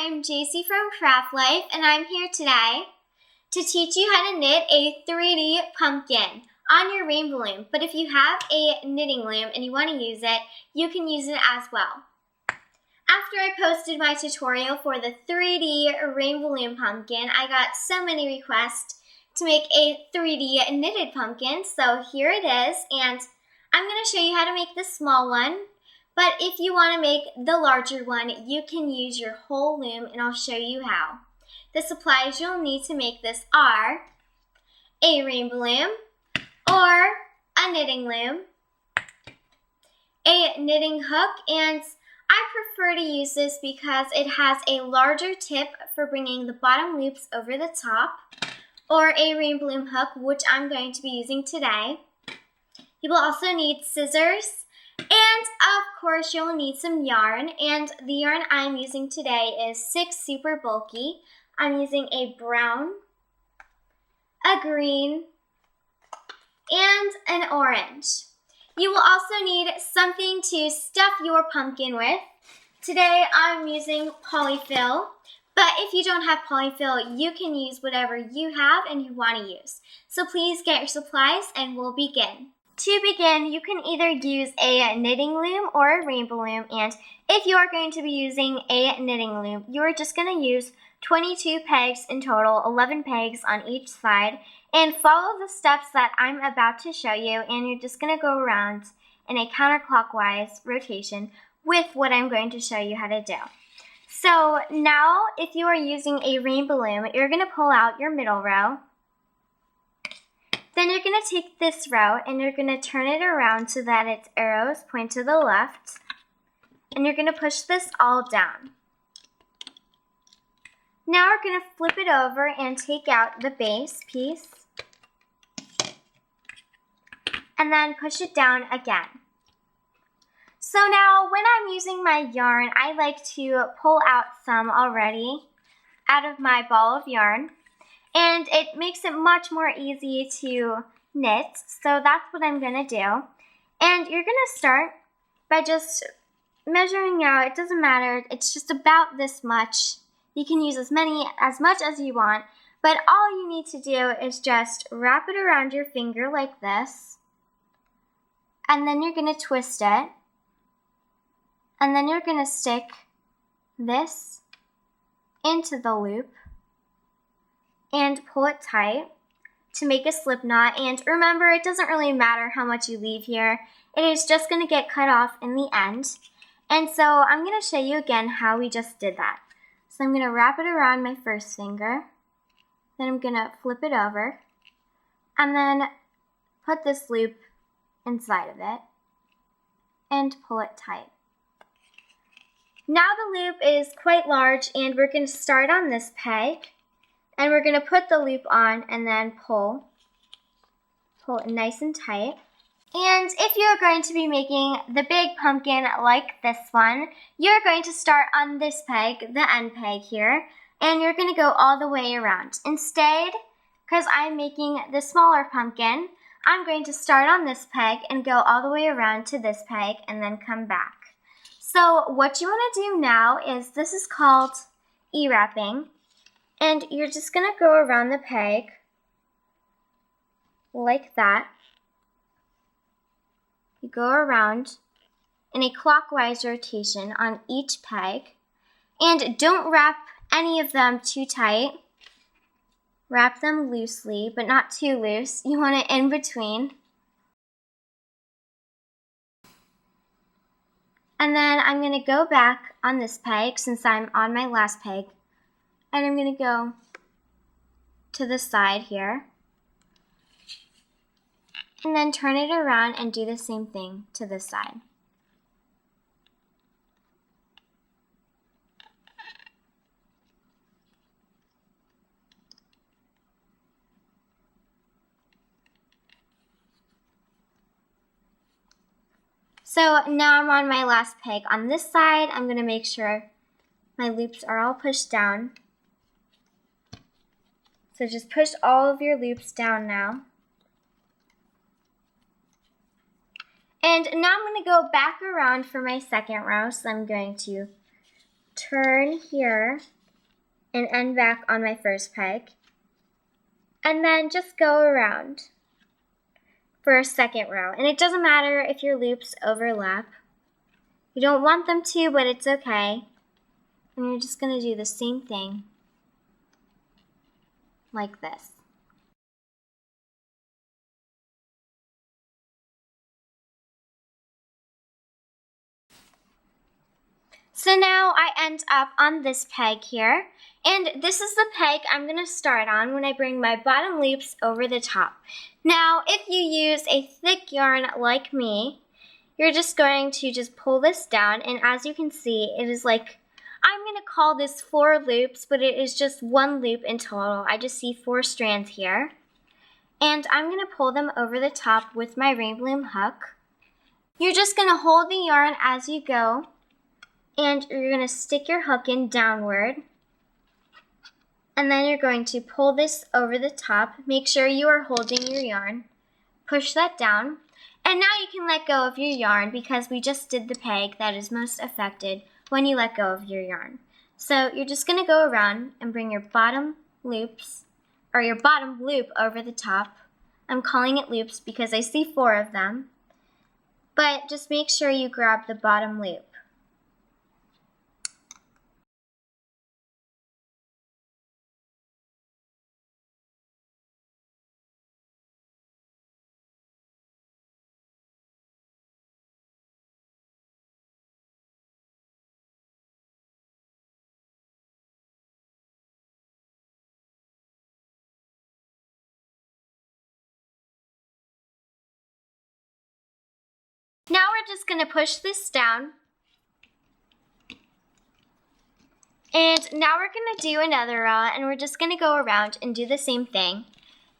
I'm Jacy from Craft Life, and I'm here today to teach you how to knit a 3D pumpkin on your rainbow loom. But if you have a knitting loom and you want to use it, you can use it as well. After I posted my tutorial for the 3D rainbow loom pumpkin, I got so many requests to make a 3D knitted pumpkin, so here it is, and I'm going to show you how to make the small one. But if you want to make the larger one, you can use your whole loom, and I'll show you how. The supplies you'll need to make this are a rainbow loom or a knitting loom, a knitting hook, and I prefer to use this because it has a larger tip for bringing the bottom loops over the top, or a rainbow loom hook, which I'm going to be using today. You will also need scissors, and of course you'll need some yarn, and the yarn I'm using today is 6 Super Bulky. I'm using a brown, a green, and an orange. You will also need something to stuff your pumpkin with. Today I'm using polyfill, but if you don't have polyfill, you can use whatever you have and you want to use. So please get your supplies and we'll begin. To begin, you can either use a knitting loom or a rainbow loom, and if you are going to be using a knitting loom, you are just going to use 22 pegs in total, 11 pegs on each side, and follow the steps that I'm about to show you, and you're just going to go around in a counterclockwise rotation with what I'm going to show you how to do. So now, if you are using a rainbow loom, you're going to pull out your middle row. Then you're going to take this row and you're going to turn it around so that its arrows point to the left. And you're going to push this all down. Now we're going to flip it over and take out the base piece. And then push it down again. So now when I'm using my yarn, I like to pull out some already out of my ball of yarn. And it makes it much more easy to knit, so that's what I'm going to do. And you're going to start by just measuring out. It doesn't matter, it's just about this much. You can use as much as you want, but all you need to do is just wrap it around your finger like this, and then you're going to twist it, and then you're going to stick this into the loop and pull it tight to make a slip knot. And remember, it doesn't really matter how much you leave here. It is just going to get cut off in the end. And so I'm going to show you again how we just did that. So I'm going to wrap it around my first finger. Then I'm going to flip it over. And then put this loop inside of it. And pull it tight. Now the loop is quite large, and we're going to start on this peg. And we're going to put the loop on and then pull it nice and tight. And if you're going to be making the big pumpkin like this one, you're going to start on this peg, the end peg here, and you're going to go all the way around. Instead, because I'm making the smaller pumpkin, I'm going to start on this peg and go all the way around to this peg and then come back. So what you want to do now is, this is called E-wrapping. And you're just going to go around the peg like that. You go around in a clockwise rotation on each peg. And don't wrap any of them too tight. Wrap them loosely, but not too loose. You want it in between. And then I'm going to go back on this peg since I'm on my last peg. And I'm going to go to the side here. And then turn it around and do the same thing to this side. So now I'm on my last peg. On this side, I'm going to make sure my loops are all pushed down. So just push all of your loops down now. And now I'm going to go back around for my second row. So I'm going to turn here and end back on my first peg. And then just go around for a second row. And it doesn't matter if your loops overlap. You don't want them to, but it's okay. And you're just going to do the same thing like this. So now I end up on this peg here, and this is the peg I'm going to start on when I bring my bottom loops over the top. Now, if you use a thick yarn like me, you're just going to just pull this down, and as you can see, it is like, I'm going to call this 4 loops, but it is just 1 loop in total. I just see 4 strands here. And I'm going to pull them over the top with my Rainbow Loom hook. You're just going to hold the yarn as you go, and you're going to stick your hook in downward. And then you're going to pull this over the top. Make sure you are holding your yarn. Push that down. And now you can let go of your yarn because we just did the peg that is most affected when you let go of your yarn. So you're just going to go around and bring your bottom loops, or your bottom loop over the top. I'm calling it loops because I see 4 of them. But just make sure you grab the bottom loop. Now we're just going to push this down. And now we're going to do another row, and we're just going to go around and do the same thing.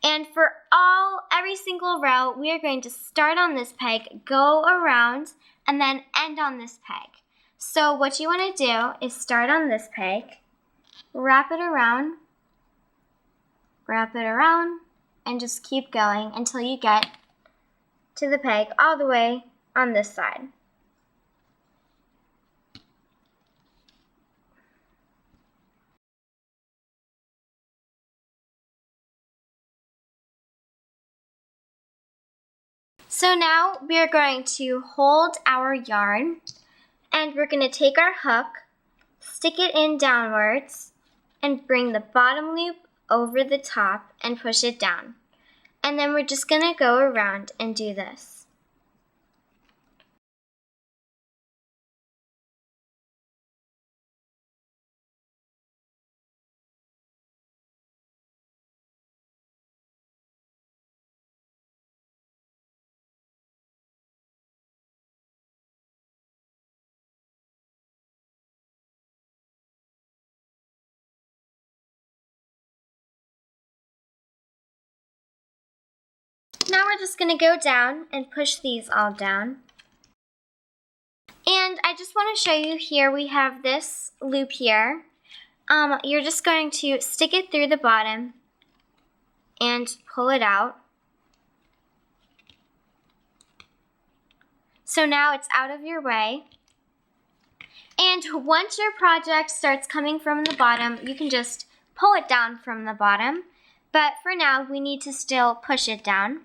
And for every single row, we are going to start on this peg, go around, and then end on this peg. So what you want to do is start on this peg, wrap it around, and just keep going until you get to the peg all the way on this side. So now we are going to hold our yarn, and we're going to take our hook, stick it in downwards, and bring the bottom loop over the top and push it down. And then we're just going to go around and do this. Now we're just going to go down and push these all down. And I just want to show you here, we have this loop here. You're just going to stick it through the bottom and pull it out. So now it's out of your way. And once your project starts coming from the bottom, you can just pull it down from the bottom. But for now, we need to still push it down.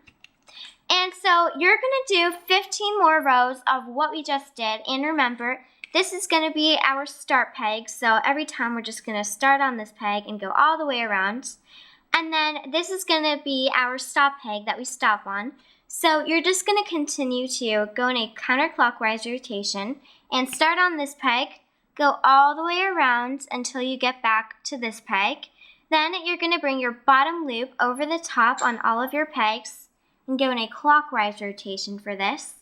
And so you're going to do 15 more rows of what we just did. And remember, this is going to be our start peg. So every time we're just going to start on this peg and go all the way around. And then this is going to be our stop peg that we stop on. So you're just going to continue to go in a counterclockwise rotation and start on this peg, go all the way around until you get back to this peg. Then you're going to bring your bottom loop over the top on all of your pegs and go in a clockwise rotation for this.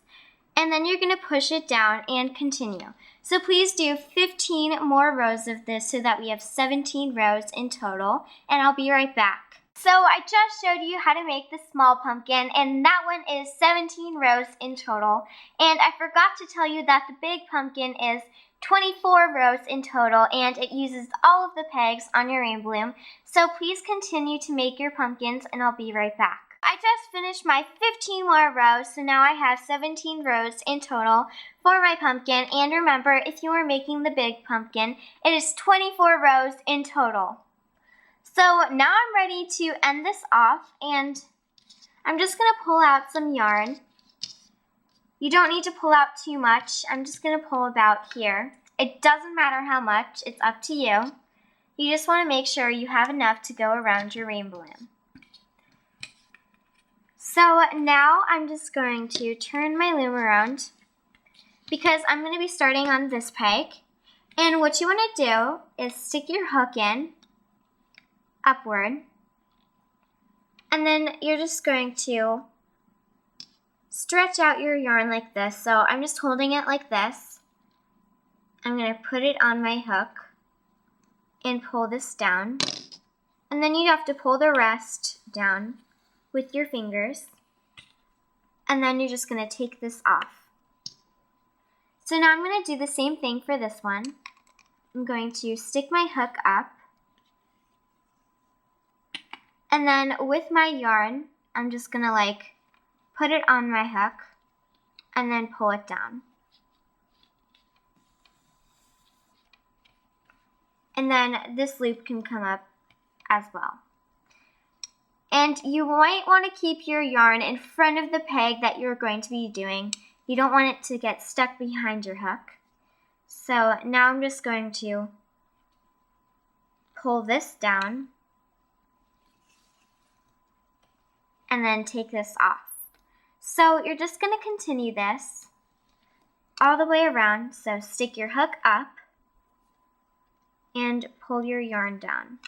And then you're going to push it down and continue. So please do 15 more rows of this so that we have 17 rows in total, and I'll be right back. So I just showed you how to make the small pumpkin, and that one is 17 rows in total. And I forgot to tell you that the big pumpkin is 24 rows in total, and it uses all of the pegs on your Rainbow Loom. So please continue to make your pumpkins, and I'll be right back. I just finished my 15 more rows, so now I have 17 rows in total for my pumpkin. And remember, if you are making the big pumpkin, it is 24 rows in total. So now I'm ready to end this off, and I'm just going to pull out some yarn. You don't need to pull out too much. I'm just going to pull about here. It doesn't matter how much, it's up to you. You just want to make sure you have enough to go around your rain balloon. So now I'm just going to turn my loom around because I'm going to be starting on this peg. And what you want to do is stick your hook in upward. And then you're just going to stretch out your yarn like this. So I'm just holding it like this. I'm going to put it on my hook and pull this down. And then you have to pull the rest down with your fingers, and then you're just going to take this off. So now I'm going to do the same thing for this one. I'm going to stick my hook up, and then with my yarn, I'm just going to put it on my hook and then pull it down. And then this loop can come up as well. And you might want to keep your yarn in front of the peg that you're going to be doing. You don't want it to get stuck behind your hook. So now I'm just going to pull this down and then take this off. So you're just going to continue this all the way around. So stick your hook up and pull your yarn down.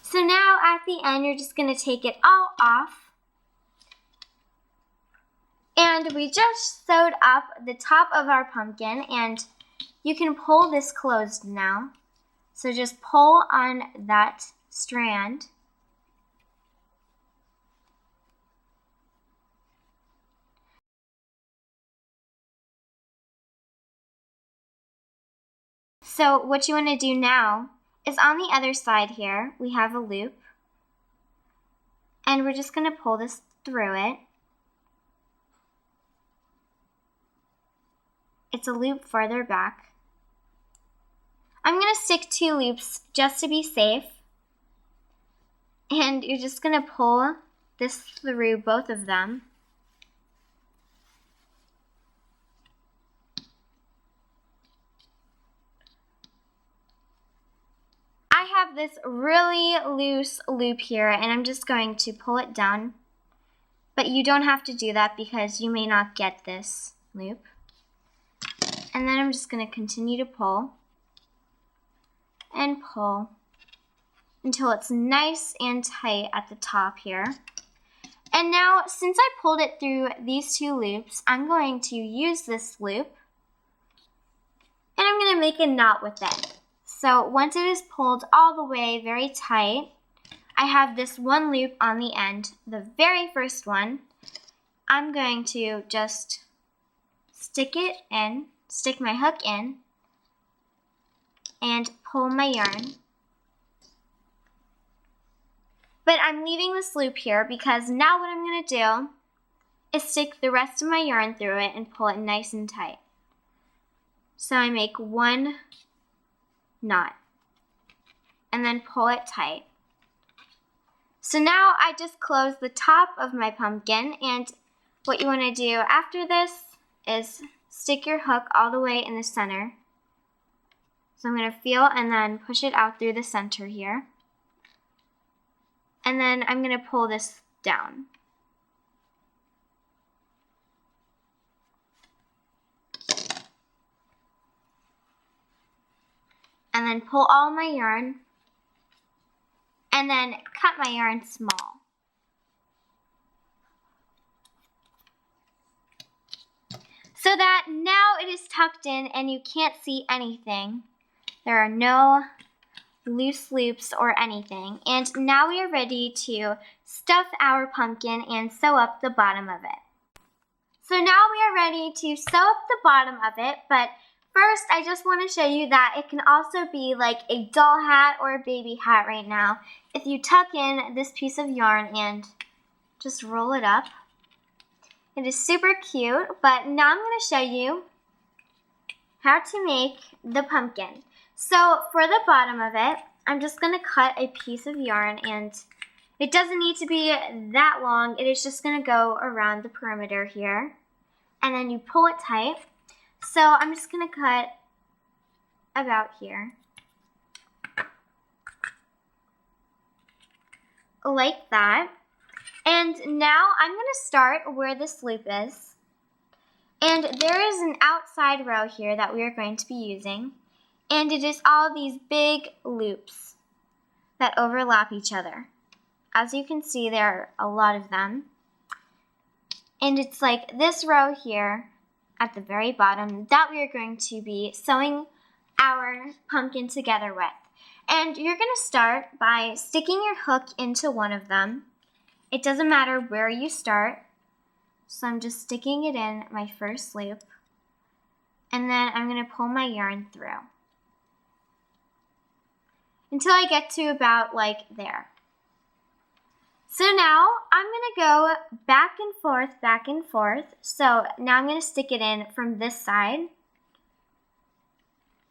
So now at the end, you're just going to take it all off. And we just sewed up the top of our pumpkin, and you can pull this closed now. So just pull on that strand. So what you want to do now is on the other side here, we have a loop. And we're just going to pull this through it. It's a loop further back. I'm going to stick 2 loops just to be safe. And you're just going to pull this through both of them. I have this really loose loop here, and I'm just going to pull it down. But you don't have to do that because you may not get this loop. And then I'm just going to continue to pull and pull until it's nice and tight at the top here. And now, since I pulled it through these 2 loops, I'm going to use this loop and I'm going to make a knot with it. So once it is pulled all the way very tight, I have this 1 loop on the end, the very first one. I'm going to just stick my hook in, and pull my yarn. But I'm leaving this loop here because now what I'm going to do is stick the rest of my yarn through it and pull it nice and tight. So I make 1 knot and then pull it tight. So now I just close the top of my pumpkin, and what you want to do after this is stick your hook all the way in the center. So I'm going to feel and then push it out through the center here. And then I'm going to pull this down. And then pull all my yarn. And then cut my yarn small. So that now it is tucked in and you can't see anything. There are no loose loops or anything. And now we are ready to stuff our pumpkin and sew up the bottom of it. So now we are ready to sew up the bottom of it, but first I just want to show you that it can also be like a doll hat or a baby hat right now. If you tuck in this piece of yarn and just roll it up. It is super cute, but now I'm going to show you how to make the pumpkin. So for the bottom of it, I'm just going to cut a piece of yarn, and it doesn't need to be that long. It is just going to go around the perimeter here, and then you pull it tight. So I'm just going to cut about here, like that. And now I'm going to start where this loop is. And there is an outside row here that we are going to be using. And it is all these big loops that overlap each other. As you can see, there are a lot of them. And it's like this row here at the very bottom that we are going to be sewing our pumpkin together with. And you're going to start by sticking your hook into one of them. It doesn't matter where you start. So I'm just sticking it in my first loop. And then I'm going to pull my yarn through until I get to about like there. So now I'm going to go back and forth, back and forth. So now I'm going to stick it in from this side.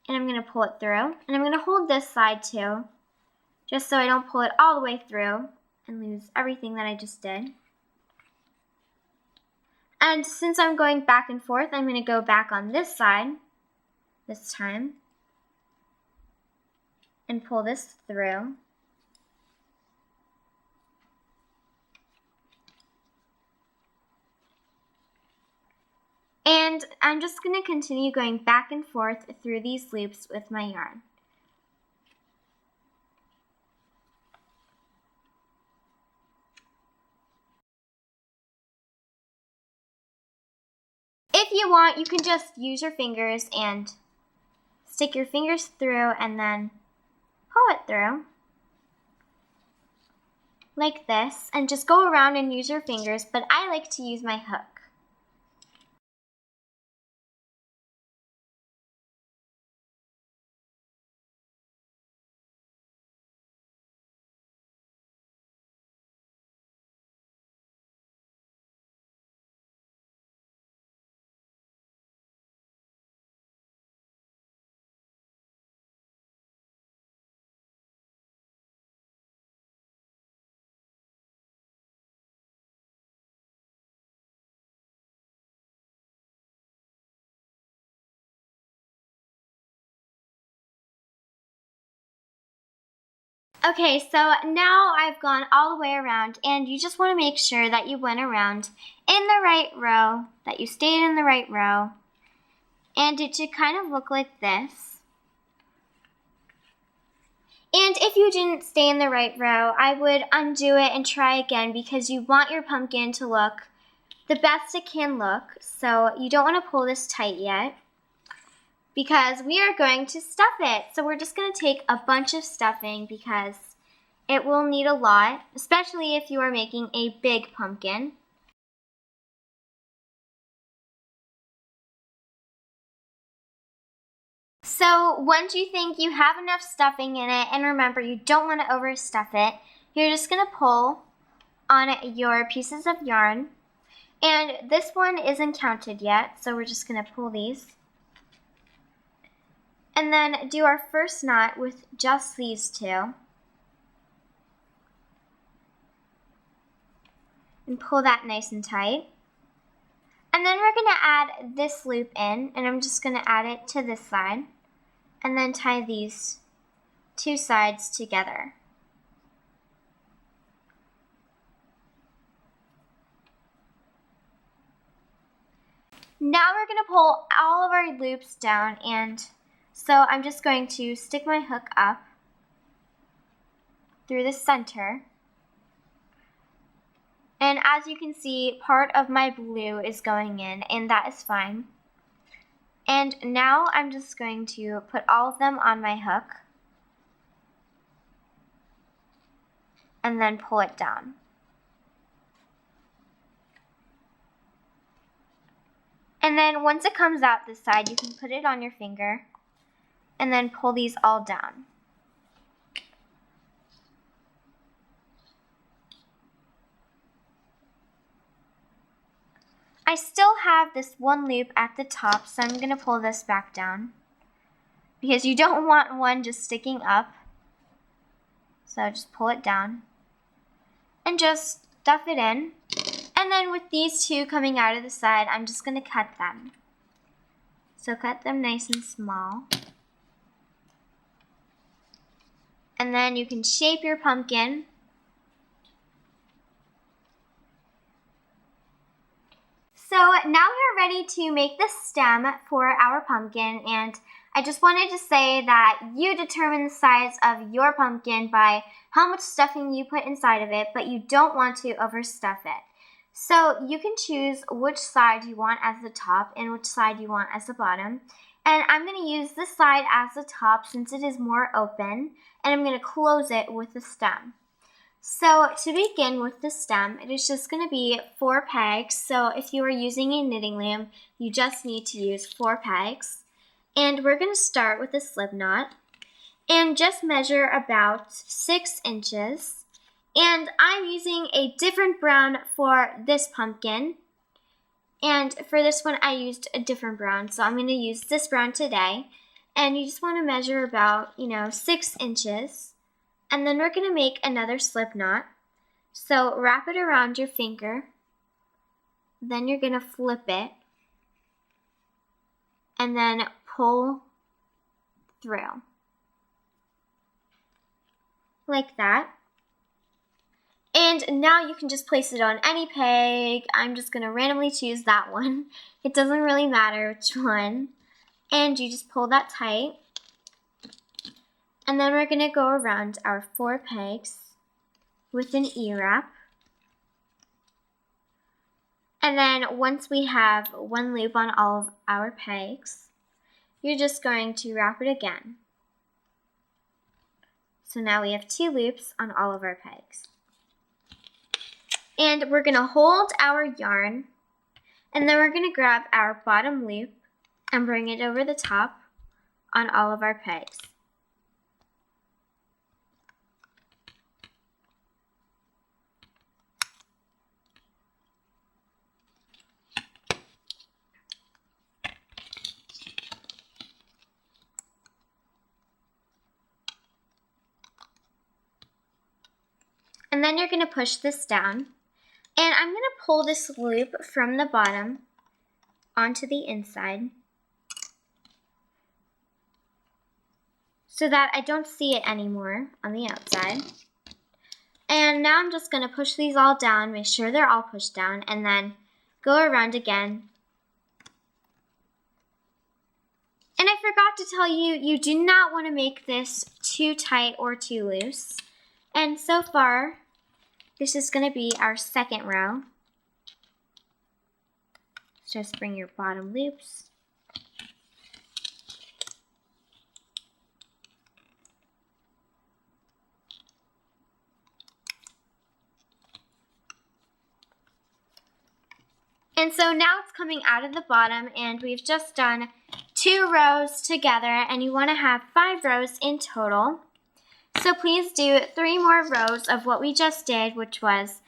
And I'm going to pull it through. And I'm going to hold this side too, just so I don't pull it all the way through and lose everything that I just did. And since I'm going back and forth, I'm going to go back on this side this time and pull this through. And I'm just going to continue going back and forth through these loops with my yarn. If you want, you can just use your fingers and stick your fingers through and then pull it through like this, and just go around and use your fingers, but I like to use my hook. Okay, so now I've gone all the way around, and you just want to make sure that you went around in the right row, that you stayed in the right row, and it should kind of look like this. And if you didn't stay in the right row, I would undo it and try again, because you want your pumpkin to look the best it can look, so you don't want to pull this tight yet, because we are going to stuff it. So we're just going to take a bunch of stuffing because it will need a lot, especially if you are making a big pumpkin. So once you think you have enough stuffing in it, and remember, you don't want to overstuff it, you're just going to pull on your pieces of yarn. And this one isn't counted yet, so we're just going to pull these. And then do our first knot with just these two. And pull that nice and tight. And then we're going to add this loop in, and I'm just going to add it to this side, and then tie these two sides together. Now we're going to pull all of our loops down, and so I'm just going to stick my hook up through the center. And as you can see, part of my blue is going in, and that is fine. And now I'm just going to put all of them on my hook and then pull it down. And then once it comes out this side, you can put it on your finger and then pull these all down. I still have this one loop at the top, so I'm going to pull this back down because you don't want one just sticking up. So just pull it down and just stuff it in. And then with these two coming out of the side, I'm just going to cut them. So cut them nice and small. And then you can shape your pumpkin. So now we're ready to make the stem for our pumpkin, and I just wanted to say that you determine the size of your pumpkin by how much stuffing you put inside of it, but you don't want to overstuff it. So you can choose which side you want as the top and which side you want as the bottom. And I'm going to use this side as the top since it is more open, and I'm going to close it with the stem. So to begin with the stem, it is just going to be 4 pegs. So if you are using a knitting loom, you just need to use 4 pegs. And we're going to start with a slip knot and just measure about 6 inches. And I'm using a different brown for this pumpkin. And for this one, I used a different brown. So I'm going to use this brown today. And you just want to measure about, 6 inches. And then we're going to make another slip knot. So wrap it around your finger. Then you're going to flip it. And then pull through. Like that. And now you can just place it on any peg. I'm just going to randomly choose that one. It doesn't really matter which one. And you just pull that tight. And then we're going to go around our 4 pegs with an E-wrap. And then once we have one loop on all of our pegs, you're just going to wrap it again. So now we have 2 loops on all of our pegs. And we're going to hold our yarn, and then we're going to grab our bottom loop and bring it over the top on all of our pegs. And then you're going to push this down. And I'm going to pull this loop from the bottom onto the inside so that I don't see it anymore on the outside. And now I'm just going to push these all down, make sure they're all pushed down, and then go around again. And I forgot to tell you, you do not want to make this too tight or too loose. And so far, this is going to be our second row. Just bring your bottom loops. And so now it's coming out of the bottom, and we've just done 2 rows together, and you want to have 5 rows in total. So please do 3 more rows of what we just did, which was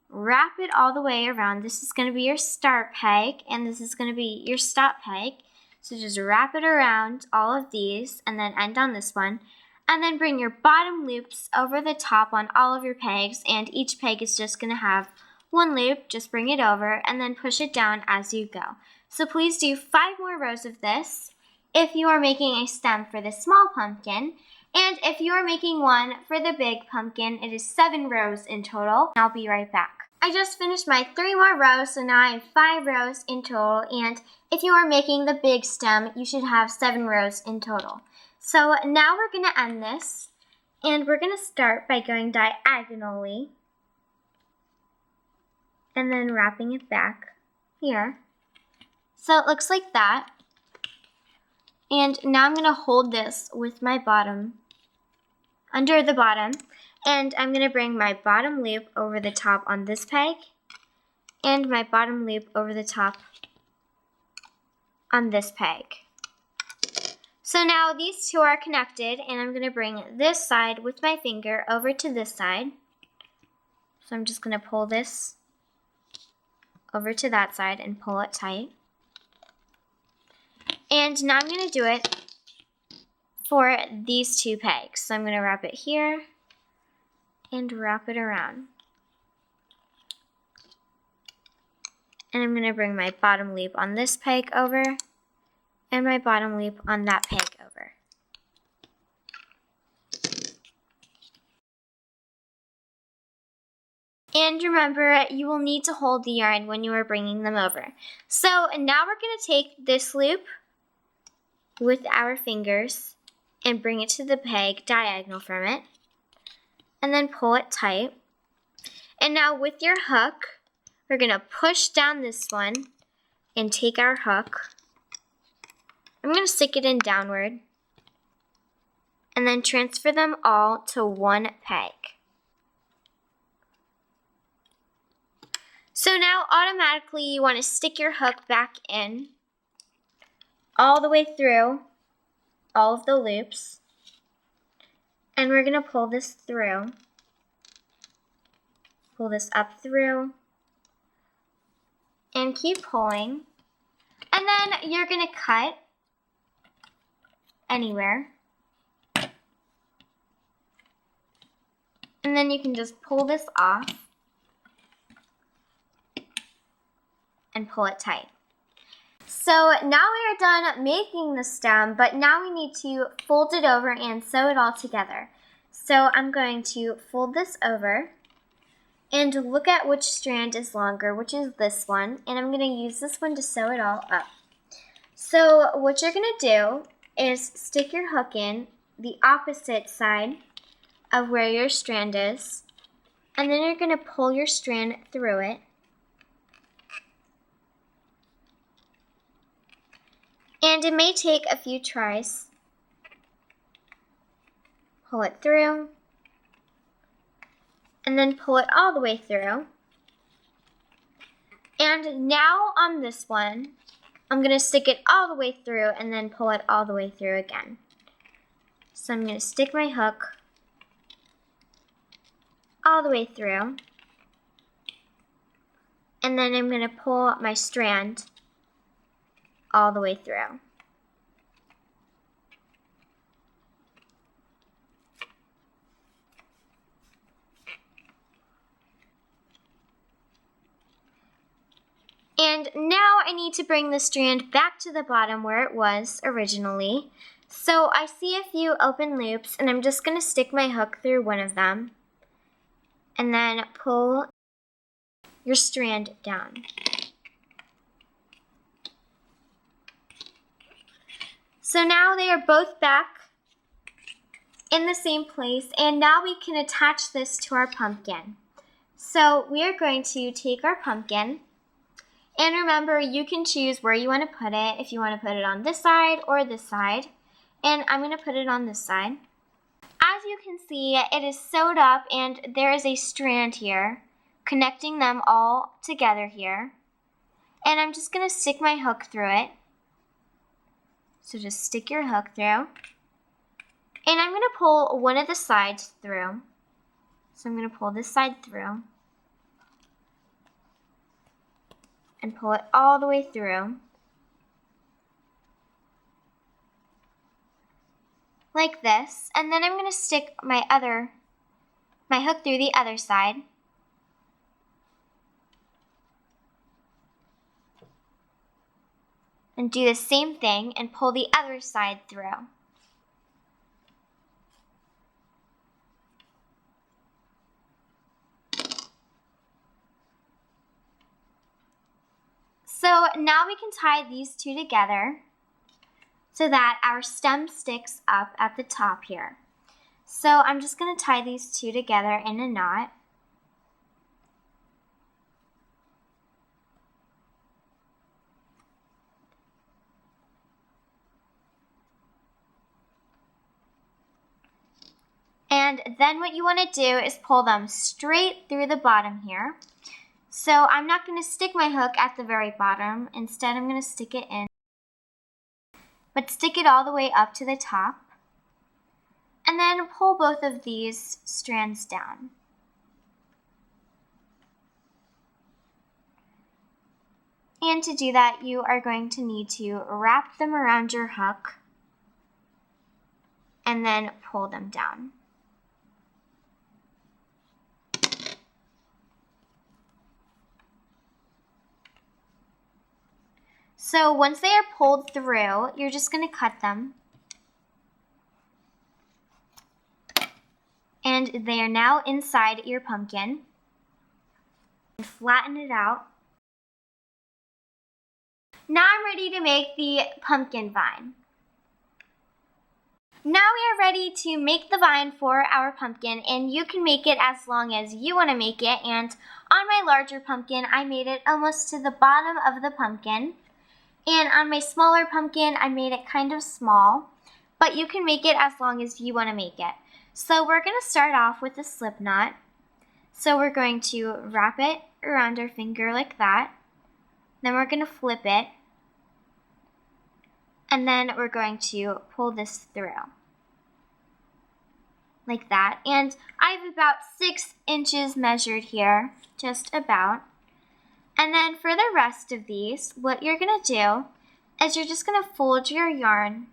wrap it all the way around. This is going to be your start peg, and this is going to be your stop peg. So just wrap it around all of these, and then end on this one. And then bring your bottom loops over the top on all of your pegs, and each peg is just going to have one loop, just bring it over, and then push it down as you go. So please do 5 more rows of this if you are making a stem for the small pumpkin. And if you are making one for the big pumpkin, it is 7 rows in total. I'll be right back. I just finished my 3 more rows, so now I have 5 rows in total. And if you are making the big stem, you should have 7 rows in total. So now we're going to end this, and we're going to start by going diagonally and then wrapping it back here. So it looks like that. And now I'm going to hold this with my bottom, under the bottom, and I'm going to bring my bottom loop over the top on this peg and my bottom loop over the top on this peg. So now these two are connected, and I'm going to bring this side with my finger over to this side. So I'm just going to pull this over to that side and pull it tight. And now I'm going to do it for these 2 pegs. So I'm going to wrap it here and wrap it around. And I'm going to bring my bottom loop on this peg over and my bottom loop on that peg over. And remember, you will need to hold the yarn when you are bringing them over. So now we're going to take this loop with our fingers and bring it to the peg diagonal from it, and then pull it tight. And now with your hook, we're going to push down this one and take our hook. I'm going to stick it in downward and then transfer them all to one peg. So now automatically you want to stick your hook back in all the way through all of the loops, and we're going to pull this through, pull this up through, and keep pulling, and then you're going to cut anywhere, and then you can just pull this off and pull it tight. So now we are done making the stem, but now we need to fold it over and sew it all together. So I'm going to fold this over and look at which strand is longer, which is this one, and I'm going to use this one to sew it all up. So what you're going to do is stick your hook in the opposite side of where your strand is, and then you're going to pull your strand through it. And it may take a few tries. Pull it through, and then pull it all the way through. And now on this one, I'm going to stick it all the way through and then pull it all the way through again. So I'm going to stick my hook all the way through, and then I'm going to pull my strand all the way through. And now I need to bring the strand back to the bottom where it was originally. So I see a few open loops, and I'm just going to stick my hook through one of them and then pull your strand down. So now they are both back in the same place, and now we can attach this to our pumpkin. So we are going to take our pumpkin, and remember, you can choose where you want to put it, if you want to put it on this side or this side, and I'm going to put it on this side. As you can see, it is sewed up, and there is a strand here connecting them all together here, and I'm just going to stick my hook through it. So just stick your hook through. And I'm going to pull one of the sides through. So I'm going to pull this side through and pull it all the way through. Like this. And then I'm going to stick my hook through the other side. And do the same thing and pull the other side through. So now we can tie these two together so that our stem sticks up at the top here. So I'm just going to tie these two together in a knot. And then what you want to do is pull them straight through the bottom here. So I'm not going to stick my hook at the very bottom. Instead, I'm going to stick it in, but stick it all the way up to the top. And then pull both of these strands down. And to do that, you are going to need to wrap them around your hook and then pull them down. So once they are pulled through, you're just going to cut them. And they are now inside your pumpkin. And flatten it out. Now I'm ready to make the pumpkin vine. Now we are ready to make the vine for our pumpkin, and you can make it as long as you want to make it. And on my larger pumpkin, I made it almost to the bottom of the pumpkin. And on my smaller pumpkin, I made it kind of small, but you can make it as long as you want to make it. So we're going to start off with a slip knot. So we're going to wrap it around our finger like that. Then we're going to flip it. And then we're going to pull this through. Like that. And I have about 6 inches measured here, just about. And then for the rest of these, what you're going to do is you're just going to fold your yarn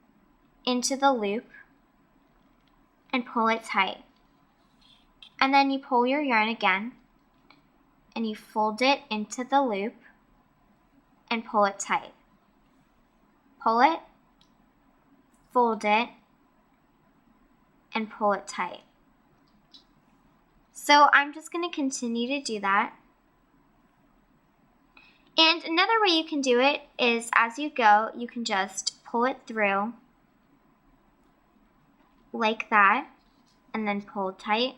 into the loop and pull it tight. And then you pull your yarn again and you fold it into the loop and pull it tight. Pull it, fold it, and pull it tight. So I'm just going to continue to do that. And another way you can do it is as you go, you can just pull it through like that and then pull tight.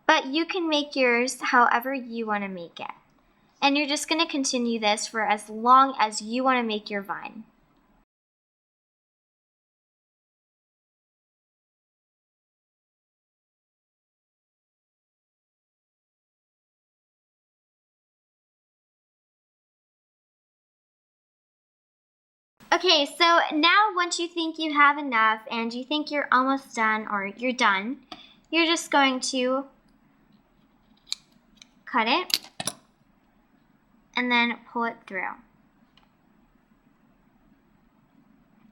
But you can make yours however you want to make it. And you're just going to continue this for as long as you want to make your vine. Okay, so now once you think you have enough and you think you're almost done or you're done, you're just going to cut it and then pull it through.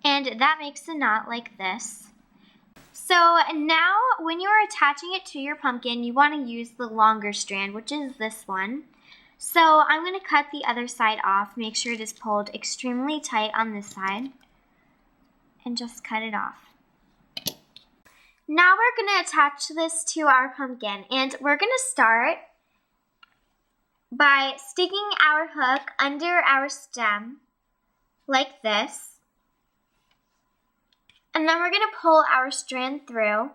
And that makes a knot like this. So now when you are attaching it to your pumpkin, you want to use the longer strand, which is this one. So I'm going to cut the other side off, make sure it is pulled extremely tight on this side, and just cut it off. Now we're going to attach this to our pumpkin, and we're going to start by sticking our hook under our stem like this, and then we're going to pull our strand through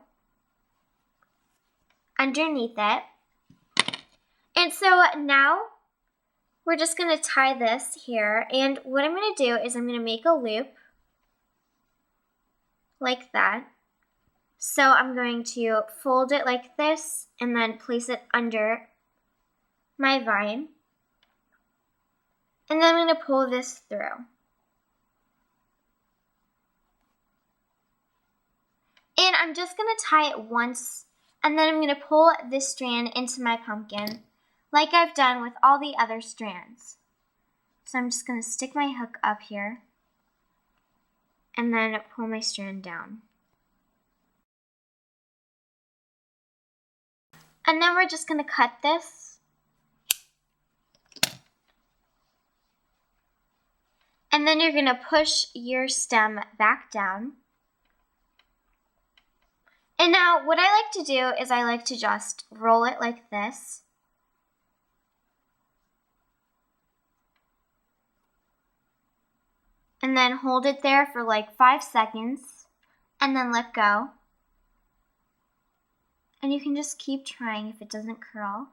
underneath it. And so now we're just going to tie this here, and what I'm going to do is I'm going to make a loop like that. So I'm going to fold it like this and then place it under my vine. And then I'm going to pull this through. And I'm just going to tie it once, and then I'm going to pull this strand into my pumpkin like I've done with all the other strands. So I'm just going to stick my hook up here and then pull my strand down. And then we're just going to cut this. And then you're going to push your stem back down. And now what I like to do is I like to just roll it like this. And then hold it there for like 5 seconds and then let go. And you can just keep trying if it doesn't curl.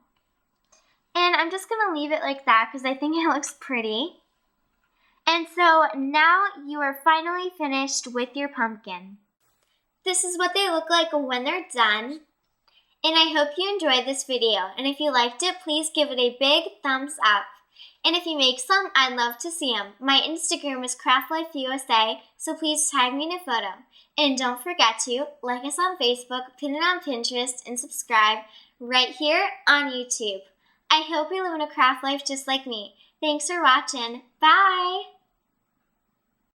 And I'm just gonna leave it like that because I think it looks pretty. And so now you are finally finished with your pumpkin. This is what they look like when they're done. And I hope you enjoyed this video. And if you liked it, please give it a big thumbs up. And if you make some, I'd love to see them. My Instagram is CraftLifeUSA, so please tag me in a photo. And don't forget to like us on Facebook, pin it on Pinterest, and subscribe right here on YouTube. I hope you live in a craft life just like me. Thanks for watching. Bye!